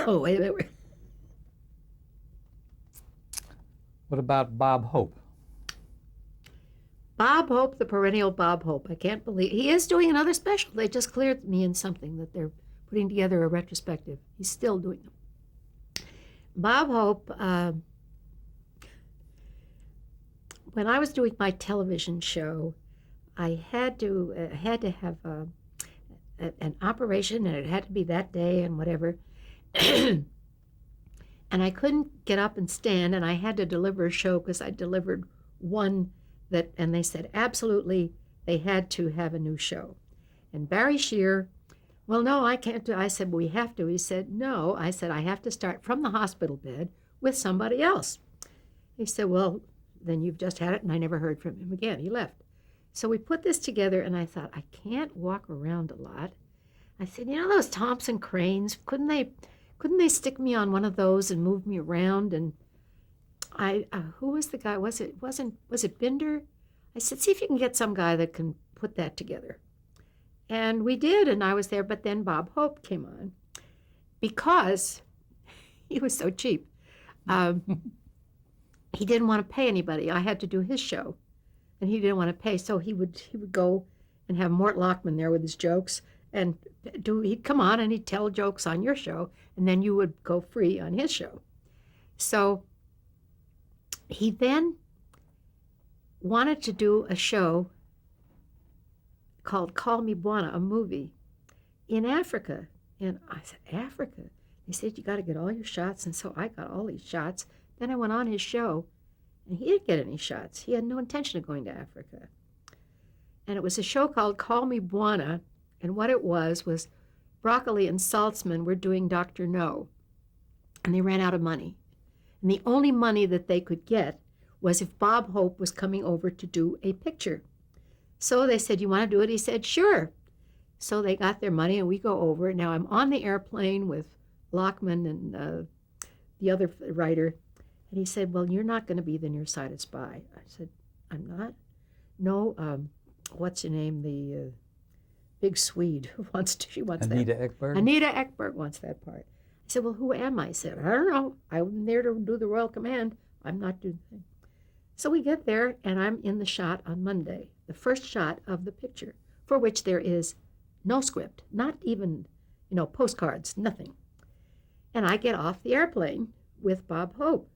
Oh, wait a minute. What about Bob Hope? Bob Hope, the perennial Bob Hope. I can't believe he is doing another special. They just cleared me in something that they're putting together a retrospective. He's still doing them. Bob Hope, when I was doing my television show, I had to have an operation, and it had to be that day and whatever. And I couldn't get up and stand, and I had to deliver a show because I delivered one and they said absolutely they had to have a new show. And Barry Shear, well, no, I can't do. I said, well, we have to. He said, no. I said, I have to start from the hospital bed with somebody else. He said, well, then you've just had it, and I never heard from him again. He left. So we put this together, and I thought, I can't walk around a lot. I said, you know those Thompson cranes? Couldn't they stick me on one of those and move me around? And who was the guy? Was it Binder? I said, see if you can get some guy that can put that together. And we did, and I was there, but then Bob Hope came on because he was so cheap. He didn't want to pay anybody. I had to do his show, and he didn't want to pay, so he would go and have Mort Lockman there with his jokes, and he'd come on and he'd tell jokes on your show, and then you would go free on his show. So he then wanted to do a show called Call Me Bwana, a movie, in Africa. And I said, Africa? They said, you got to get all your shots. And so I got all these shots. Then I went on his show, and he didn't get any shots. He had no intention of going to Africa. And it was a show called Call Me Bwana, and what it was Broccoli and Saltzman were doing Dr. No, and they ran out of money. And the only money that they could get was if Bob Hope was coming over to do a picture. So they said, you want to do it? He said, sure. So they got their money, and we go over. Now I'm on the airplane with Lockman and the other writer, and he said, well, you're not going to be the nearsighted spy. I said, I'm not? No, what's her name? The big Swede who she wants Anita that. Ekberg? Anita Ekberg wants that part. I said, well, who am I? I said, I don't know. I'm there to do the Royal Command. I'm not doing the thing. So we get there, and I'm in the shot on Monday, the first shot of the picture, for which there is no script, not even, postcards, nothing. And I get off the airplane with Bob Hope.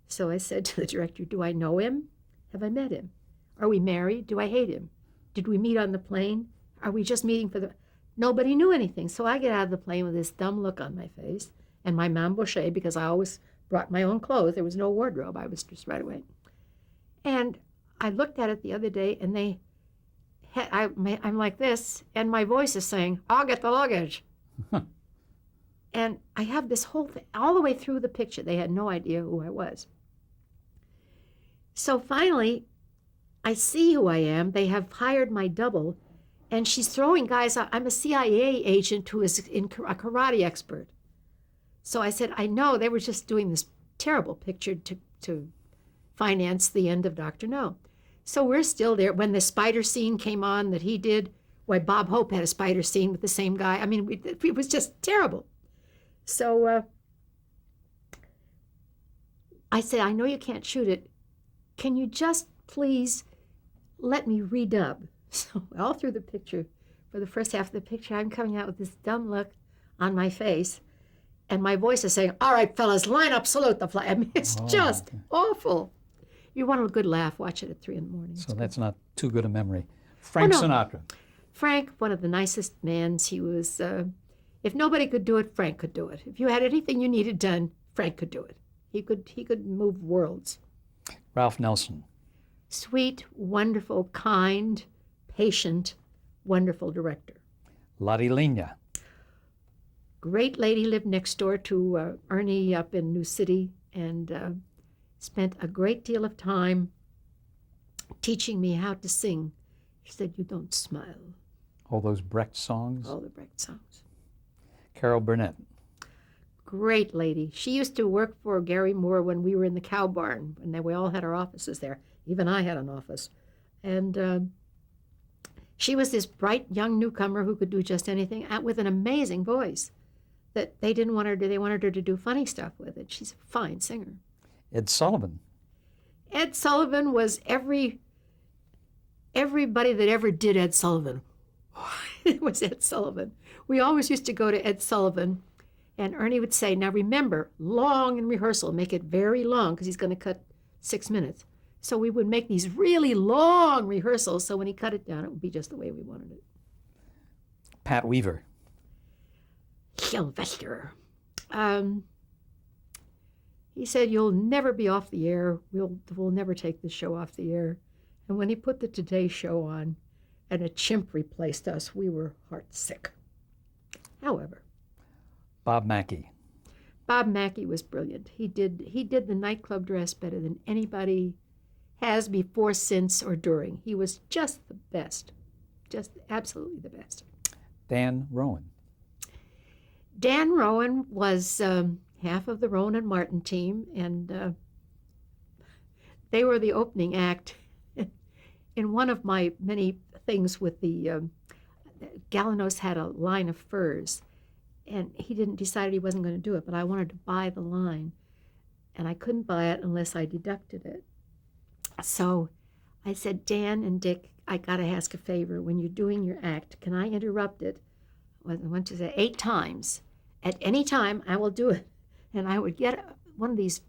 So I said to the director, do I know him? Have I met him? Are we married? Do I hate him? Did we meet on the plane? Are we just meeting for the... Nobody knew anything. So I get out of the plane with this dumb look on my face and my mamboche, because I always brought my own clothes. There was no wardrobe. I was just right away. And I looked at it the other day, and I'm like this, and my voice is saying, I'll get the luggage. And I have this whole thing, all the way through the picture. They had no idea who I was. So finally, I see who I am. They have hired my double, and she's throwing guys out. I'm a CIA agent who is a karate expert. So I said, I know, they were just doing this terrible picture to finance the end of Dr. No. So we're still there. When the spider scene came on that he did, why Bob Hope had a spider scene with the same guy. I mean, it was just terrible. So I said, I know you can't shoot it. Can you just please let me redub? So all through the picture, for the first half of the picture, I'm coming out with this dumb look on my face, and my voice is saying, all right, fellas, line up, salute the flag. I mean, it's just awful. You want a good laugh, watch it at 3 a.m. So that's not too good a memory. Frank Sinatra. Frank, one of the nicest mans. He was, if nobody could do it, Frank could do it. If you had anything you needed done, Frank could do it. He could move worlds. Ralph Nelson. Sweet, wonderful, kind, patient, wonderful director. Lottie Lenya. Great lady, lived next door to Ernie up in New City, and spent a great deal of time teaching me how to sing. She said, you don't smile. All those Brecht songs? All the Brecht songs. Carol Burnett. Great lady. She used to work for Gary Moore when we were in the Cow Barn, and we all had our offices there. Even I had an office. And she was this bright young newcomer who could do just anything with an amazing voice. that they didn't want her to, they wanted her to do funny stuff with it. She's a fine singer. Ed Sullivan. Ed Sullivan was everybody that ever did Ed Sullivan. It was Ed Sullivan. We always used to go to Ed Sullivan, and Ernie would say, now remember, long in rehearsal, make it very long, because he's going to cut 6 minutes. So we would make these really long rehearsals, so when he cut it down, it would be just the way we wanted it. Pat Weaver. Sylvester. He said, you'll never be off the air. We'll never take the show off the air. And when he put the Today Show on and a chimp replaced us, we were heartsick. However, Bob Mackey. Bob Mackey was brilliant. He did the nightclub dress better than anybody has before, since, or during. He was just the best. Just absolutely the best. Dan Rowan. Dan Rowan was half of the Rowan and Martin team, and they were the opening act. In one of my many things with the Galanos had a line of furs, and he decided he wasn't going to do it, but I wanted to buy the line, and I couldn't buy it unless I deducted it. So I said, Dan and Dick, I got to ask a favor. When you're doing your act, can I interrupt it? I went to say 8 times. At any time, I will do it. And I would get one of these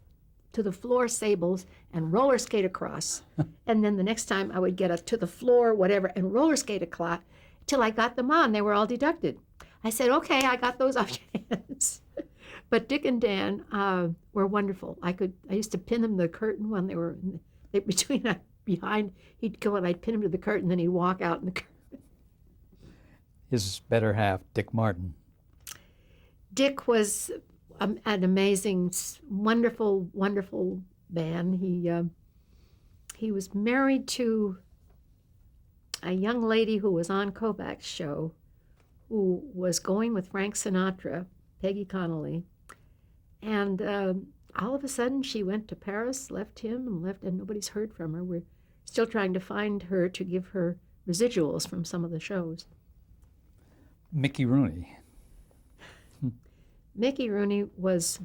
to the floor sables and roller skate across. And then the next time I would get a to the floor, whatever, and roller skate across till I got them on. They were all deducted. I said, okay, I got those off your hands. But Dick and Dan were wonderful. I used to pin them to the curtain when they were behind. He'd go and I'd pin him to the curtain, then he'd walk out in the curtain. His better half, Dick Martin. Dick was an amazing, wonderful, wonderful man. He was married to a young lady who was on Kovac's show, who was going with Frank Sinatra, Peggy Connolly, and all of a sudden she went to Paris, left him, and nobody's heard from her. We're still trying to find her to give her residuals from some of the shows. Mickey Rooney. Mickey Rooney was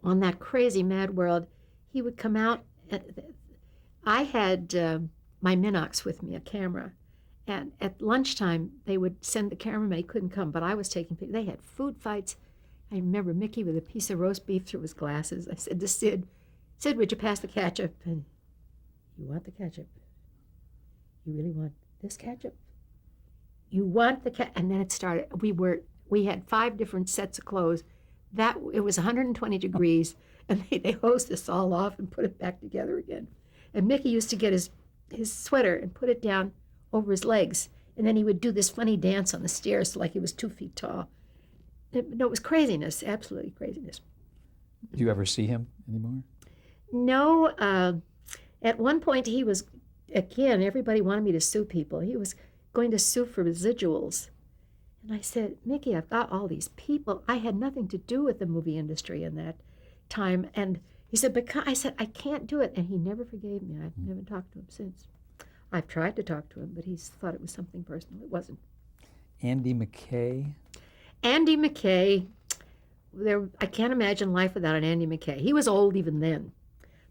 on that crazy Mad World. He would come out. I had my Minox with me, a camera, and at lunchtime they would send the cameraman. He couldn't come, but I was taking pictures. They had food fights. I remember Mickey with a piece of roast beef through his glasses. I said to Sid, would you pass the ketchup? And you want the ketchup? You really want this ketchup? You want the ketchup? And then it started. We had 5 different sets of clothes. It was 120 degrees, and they hosed us all off and put it back together again. And Mickey used to get his sweater and put it down over his legs, and then he would do this funny dance on the stairs like he was 2 feet tall. No, it was craziness, absolutely craziness. Do you ever see him anymore? No. At one point, he was, again, everybody wanted me to sue people. He was going to sue for residuals. And I said, Mickey, I've got all these people. I had nothing to do with the movie industry in that time. And he said, I said, I can't do it. And he never forgave me. I've never talked to him since. I've tried to talk to him, but he's thought it was something personal. It wasn't. Andy McKay. Andy McKay, I can't imagine life without an Andy McKay. He was old even then.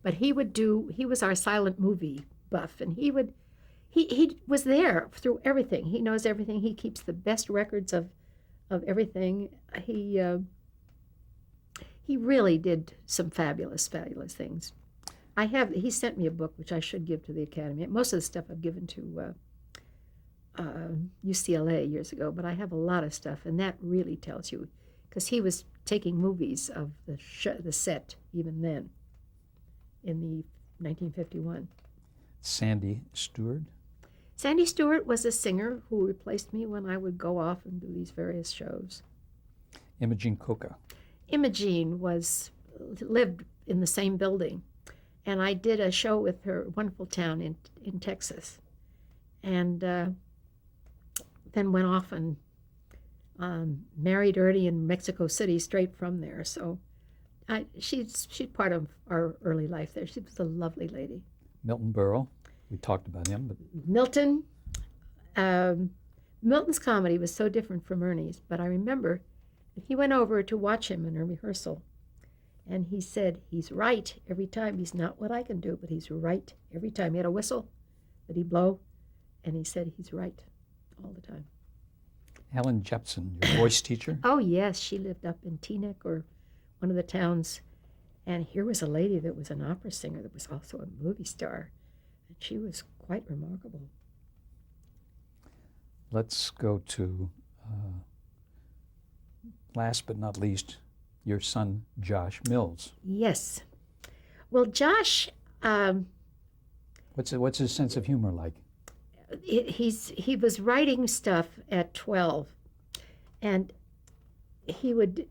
But he was our silent movie buff, and he was there through everything. He knows everything. He keeps the best records of everything. He really did some fabulous, fabulous things. He sent me a book, which I should give to the Academy. Most of the stuff I've given to UCLA years ago, but I have a lot of stuff, and that really tells you, because he was taking movies of the set even then, in the 1951. Sandy Stewart. Sandy Stewart was a singer who replaced me when I would go off and do these various shows. Imogene Coca. Imogene lived in the same building, and I did a show with her, Wonderful Town in Texas, and then went off and married Ernie in Mexico City straight from there. So she's part of our early life there. She was a lovely lady. Milton Berle. We talked about him, but Milton's comedy was so different from Ernie's, but I remember But he went over to watch him in a rehearsal, and he said, he's right every time. He's not what I can do, but he's right every time. He had a whistle that he'd blow, and he said he's right all the time. Helen Jepson, your voice teacher. Oh, yes, she lived up in Teaneck or one of the towns. And here was a lady that was an opera singer that was also a movie star. And she was quite remarkable. Let's go to, last but not least, your son, Josh Mills. Yes. Well, Josh, What's his sense of humor like? he was writing stuff at 12, and he would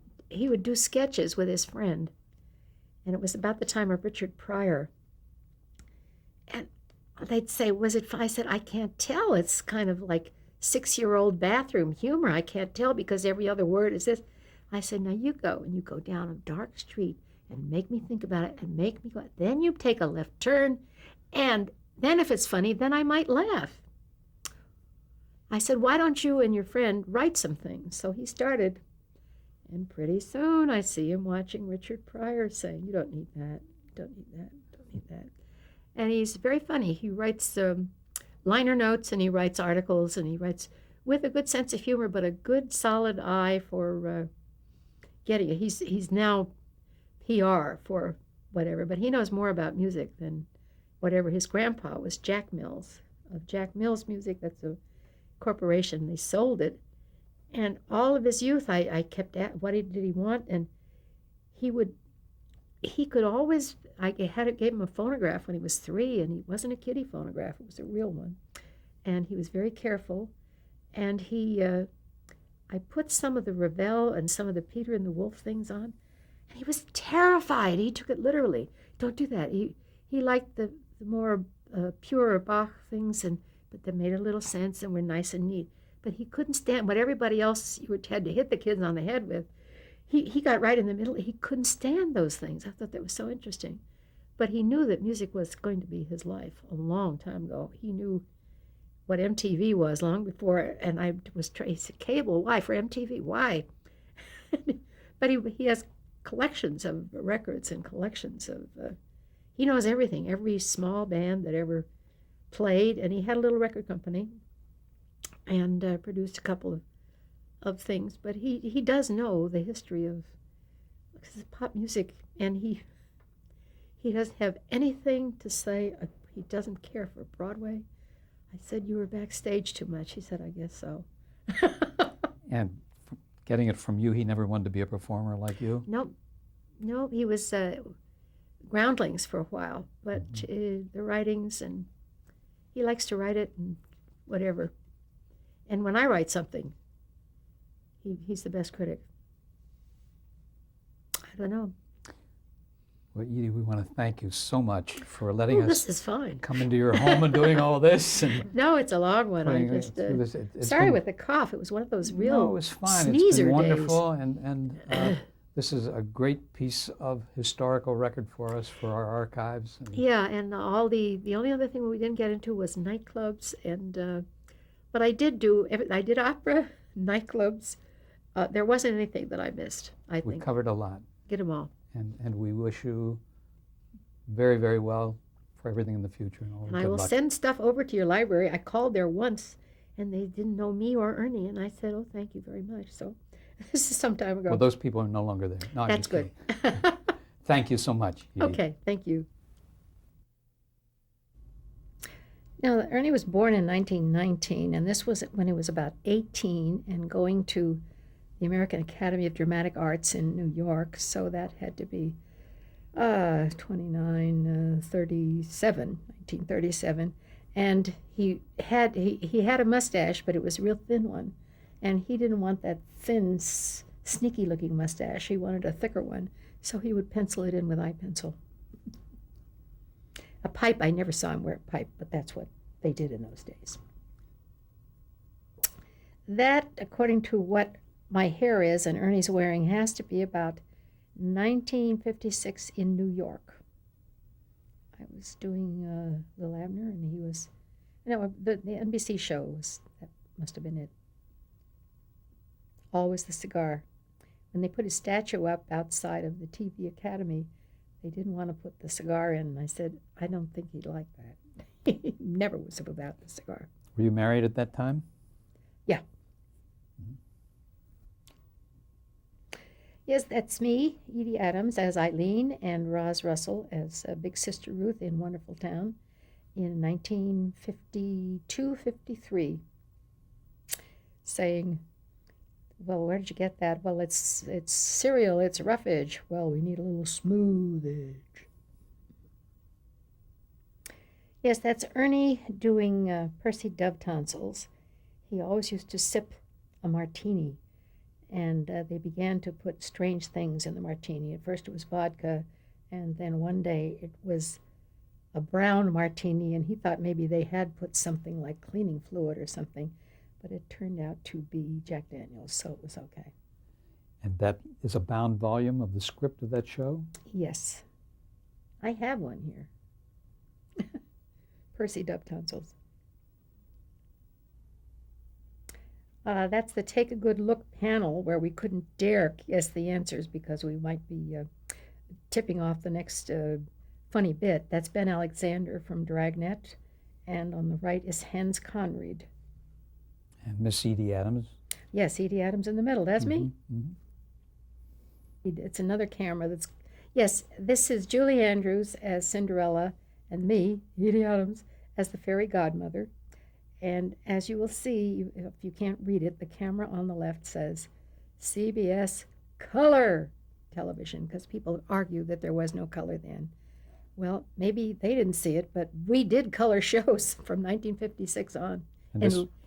do sketches with his friend, and it was about the time of Richard Pryor. And they'd say, "Was it?" I said, "I can't tell. It's kind of like 6-year-old bathroom humor. I can't tell because every other word is this." I said, "Now you go and you go down a dark street and make me think about it and make me go. Then you take a left turn, and then if it's funny, then I might laugh." I said, "Why don't you and your friend write some things?" So he started, and pretty soon I see him watching Richard Pryor saying, "You don't need that, you don't need that, you don't need that." And he's very funny. He writes liner notes, and he writes articles, and he writes with a good sense of humor, but a good solid eye for getting it. He's now PR for whatever, but he knows more about music than whatever. His grandpa was Jack Mills of Jack Mills Music. That's a corporation. They sold it, and all of his youth I kept at what did he want, and he could always, gave him a phonograph when he was 3, and it wasn't a kiddie phonograph, it was a real one, and he was very careful, and I put some of the Ravel and some of the Peter and the Wolf things on, and he was terrified. He took it literally. Don't do that. He liked the more pure Bach things, but they made a little sense and were nice and neat. But he couldn't stand what everybody else you had to hit the kids on the head with. He got right in the middle. He couldn't stand those things. I thought that was so interesting. But he knew that music was going to be his life a long time ago. He knew what MTV was long before, and he said, "Cable, why? For MTV, why?" But he has collections of records and collections of, he knows everything, every small band that ever played, and he had a little record company and produced a couple of things, but he does know the history of pop music, and he doesn't have anything to say. He doesn't care for Broadway. I said, "You were backstage too much." He said, "I guess so." And getting it from you, he never wanted to be a performer like you? Nope, he was Groundlings for a while, but the writings, and he likes to write it and whatever. And when I write something, he's the best critic. I don't know. Well, Edie, we want to thank you so much for letting us This is fine. come into your home and doing all this. And No, it's a long one. I just sorry with the cough. It was one of those real No, it was fine. sneezer It's been days. wonderful, and this is a great piece of historical record for us, for our archives. And Yeah, and all the only other thing we didn't get into was nightclubs, and but I did opera, nightclubs. There wasn't anything that I missed. I we think covered a lot, get them all. and we wish you very, very well for everything in the future. And all And good I will luck. send stuff over to your library. I called there once, and they didn't know me or Ernie, and I said, "Oh, thank you very much." So this is some time ago. Well, those people are no longer there. No, I'm That's just good. kidding. Thank you so much, Edie. Okay, thank you. Now, Ernie was born in 1919, and this was when he was about 18 and going to the American Academy of Dramatic Arts in New York, so that had to be 1937. And he had a mustache, but it was a real thin one, and he didn't want that thin, sneaky-looking mustache. He wanted a thicker one, so he would pencil it in with eye pencil. A pipe, I never saw him wear a pipe, but that's what they did in those days. That, according to what my hair is and Ernie's wearing, has to be about 1956 in New York. I was doing Lil Abner, and he was, the NBC show that must have been it. Always the Cigar when they put his statue up outside of the TV Academy, they didn't want to put the cigar in. And I said, I don't think he'd like that. He never was without the cigar. Were you married at that time? Yeah. Yes, that's me, Edie Adams as Eileen, and Roz Russell as Big Sister Ruth in Wonderful Town in 1952-53, saying, well, where did you get that? Well, it's cereal, it's roughage. Well, we need a little smoothage. Yes, that's Ernie doing Percy Dove tonsils. He always used to sip a martini, and they began to put strange things in the martini. At first it was vodka, and then one day it was a brown martini, and he thought maybe they had put something like cleaning fluid or something, but it turned out to be Jack Daniels, so it was okay. And that is a bound volume of the script of that show? Yes. I have one here. Percy Dove tonsils. That's the Take a Good Look panel where we couldn't dare guess the answers because we might be tipping off the next funny bit. That's Ben Alexander from Dragnet, and on the right is Hans Conried. And Miss Edie Adams? Yes, Edie Adams in the middle. That's me. It's another camera that's... Yes, this is Julie Andrews as Cinderella, and me, Edie Adams, as the fairy godmother. And as you will see, if you can't read it, the camera on the left says CBS Color Television, because people argue that there was no color then. Well, maybe they didn't see it, but we did color shows from 1956 on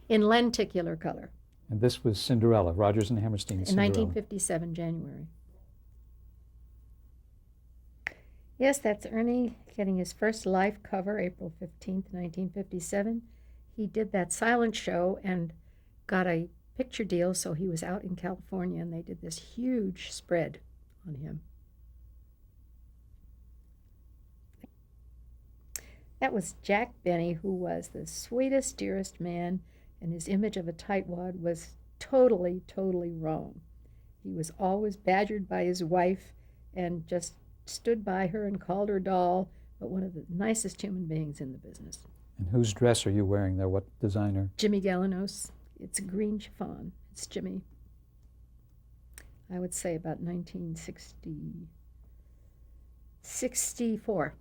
in lenticular color. And this was Cinderella, Rodgers and Hammerstein's In Cinderella. 1957, January. Yes, that's Ernie getting his first live cover, April 15th, 1957. He did that silent show and got a picture deal, so he was out in California, and they did this huge spread on him. That was Jack Benny, who was the sweetest, dearest man, and his image of a tightwad was totally, totally wrong. He was always badgered by his wife and just stood by her and called her doll, but one of the nicest human beings in the business. And whose dress are you wearing there? What designer? Jimmy Galanos. It's a green chiffon. It's Jimmy. I would say about 1964.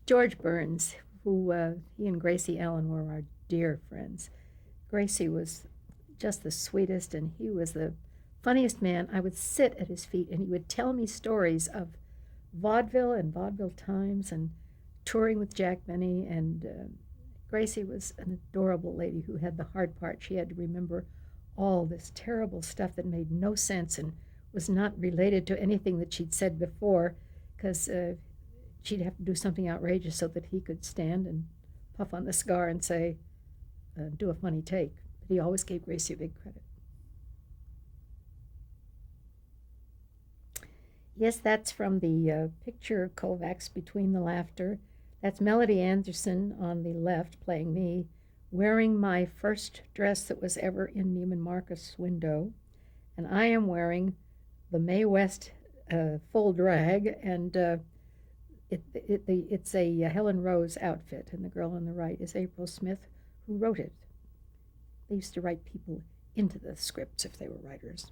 George Burns, who he and Gracie Allen were our dear friends. Gracie was just the sweetest, and he was the funniest man. I would sit at his feet, and he would tell me stories of vaudeville and vaudeville times and touring with Jack Benny. And Gracie was an adorable lady who had the hard part. She had to remember all this terrible stuff that made no sense and was not related to anything that she'd said before, because she'd have to do something outrageous so that he could stand and puff on the cigar and say, do a funny take. But he always gave Gracie a big credit. Yes, that's from the picture Kovacs Between the Laughter. That's Melody Anderson on the left, playing me, wearing my first dress that was ever in Neiman Marcus window. And I am wearing the Mae West full drag, and it's a Helen Rose outfit, and the girl on the right is April Smith, who wrote it. They used to write people into the scripts if they were writers.